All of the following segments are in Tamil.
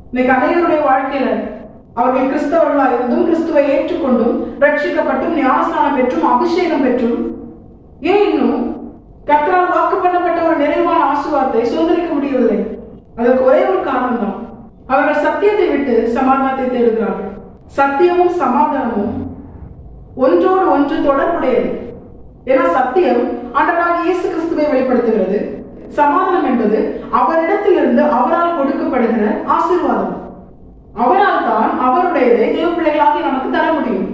இன்னைக்கு அனைவருடைய வாழ்க்கையில அவர்கள் கிறிஸ்தவர்களா இருந்தும் கிறிஸ்துவை ஏற்றுக்கொண்டும் ரட்சிக்கப்பட்டும் ஞானஸ்நானம் பெற்றும் அபிஷேகம் பெற்றும் ஏன் இன்னும் கர்த்தரால் வாக்கு பண்ணப்பட்ட ஒரு நிறைவான ஆசீர்வாதத்தை சுதந்திரிக்க முடியவில்லை? அதற்கு ஒரே ஒரு காரணம் தான், அவர்கள் சத்தியத்தை விட்டு சமாதானத்தை தேடுகிறார்கள். சத்தியமும் சமாதானமும் ஒன்றோடு ஒன்று தொடர்புடையது. ஏன்னா சத்தியம் ஆண்டவராகிய இயேசு கிறிஸ்துவை வெளிப்படுத்துகிறது. சமாதானம் என்பது அவரிடத்திலிருந்து அவரால் கொடுக்கப்படுகிற ஆசீர்வாதம். அவரால் தான் அவருடையதை தேவ பிள்ளைகளாகி நமக்கு தர முடியும்.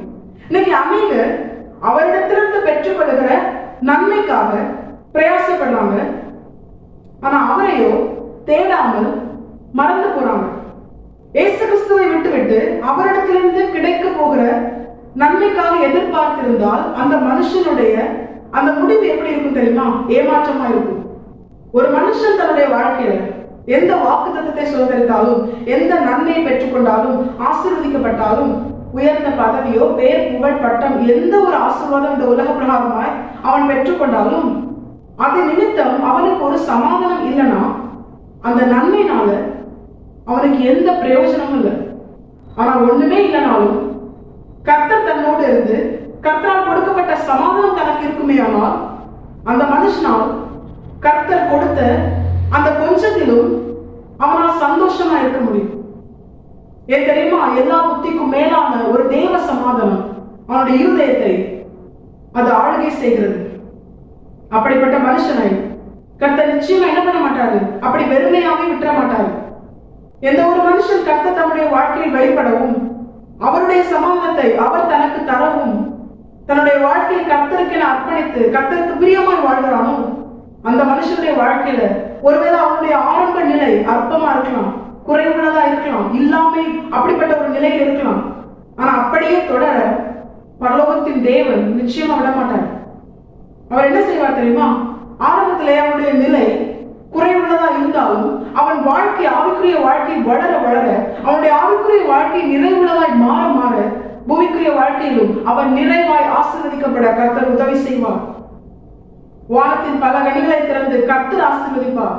இன்னைக்கு அநேகர் அவரிடத்திலிருந்து பெற்றுக்கொள்கிற நன்மைக்காக பிரயாசப்படுறாங்க, ஆனா அவரையோ தேடாமல் மறந்து போறாங்க. இயேசு கிறிஸ்துவை விட்டுவிட்டு அவரிடத்திலிருந்து கிடைக்க போகிற நன்மைக்காக எதிர்பார்த்திருந்தால் அந்த மனுஷனுடைய அந்த முடிவு எப்படி இருக்கும் தெரியுமா? ஏமாற்றமா இருக்கும். ஒரு மனுஷன் தன்னுடைய வாழ்க்கையில எந்த வாக்குத்தத்தத்தை சுதந்திரித்தாலும், எந்த நன்மையை பெற்றுக்கொண்டாலும், ஆசீர்வதிக்கப்பட்டாலும், உயர்ந்த பதவியோ பேர் புகழ் பட்டம் எந்த ஒரு ஆசீர்வாதம் இந்த உலக பிரகாரமாய் அவன் பெற்றுக்கொண்டாலும் அது நிமித்தம் அவனுக்கு ஒரு சமாதானம் இல்லைன்னா அந்த நன்மையினால அவனுக்கு எந்த பிரயோஜனமும் இல்லை. ஆனா ஒண்ணுமே இல்லைனாலும் கர்த்தர் தன்னோடு இருந்து கர்த்தரால் கொடுக்கப்பட்ட சமாதானம் தனக்கு இருக்குமே, ஆனால் அந்த மனுஷனால் கர்த்தர் கொடுத்த அந்த கொஞ்சத்திலும் அவனால் சந்தோஷமா இருக்க முடியும். ஏன் தெரியுமா? எல்லா புத்திக்கும் மேலான ஒரு தேவ சமாதானம் அவனுடைய இருதயத்தை அது ஆளுகை செய்கிறது. அப்படிப்பட்ட மனுஷனை கர்த்தர் நிச்சயமா என்ன பண்ண மாட்டாரு, அப்படி வெறுமையாவே விட்டுற மாட்டாரு. எந்த ஒரு மனுஷன் கர்த்தர் தன்னுடைய வாழ்க்கையில் வெளிப்படவும் அவருடைய சமாதானத்தை அவர் தனக்கு தரவும் தன்னுடைய வாழ்க்கையை கர்த்தருக்கென அர்ப்பணித்து கர்த்தருக்கு பிரியமாய் வாழ்கிறானோ அந்த மனுஷனுடைய வாழ்க்கையில ஒருவேளை அவனுடைய ஆரம்ப நிலை அற்பமா இருக்கலாம், குறைவுள்ளதா இருக்கலாம், இல்லாமை அப்படிப்பட்ட ஒரு நிலையில் இருக்கலாம். ஆனா அப்படியே தொடர பரலோகத்தின் தேவன் நிச்சயமா விட மாட்டார். அவர் என்ன செய்வார் தெரியுமா? ஆரம்பத்திலே அவனுடைய நிலை குறைவுள்ளதா இருந்தாலும் அவன் வாழ்க்கை ஆவிக்குரிய வாழ்க்கை வளர வளர அவனுடைய ஆவிக்குரிய வாழ்க்கை நிறைவுள்ளதாய் மாற மாற பூமிக்குரிய வாழ்க்கையிலும் அவன் நிறைவாய் ஆசீர்வதிக்கப்பட கர்த்தர் உதவி செய்வார். வானத்தின் பல கனிகளை திறந்து கர்த்தர் ஆசீர்வதிப்பார்.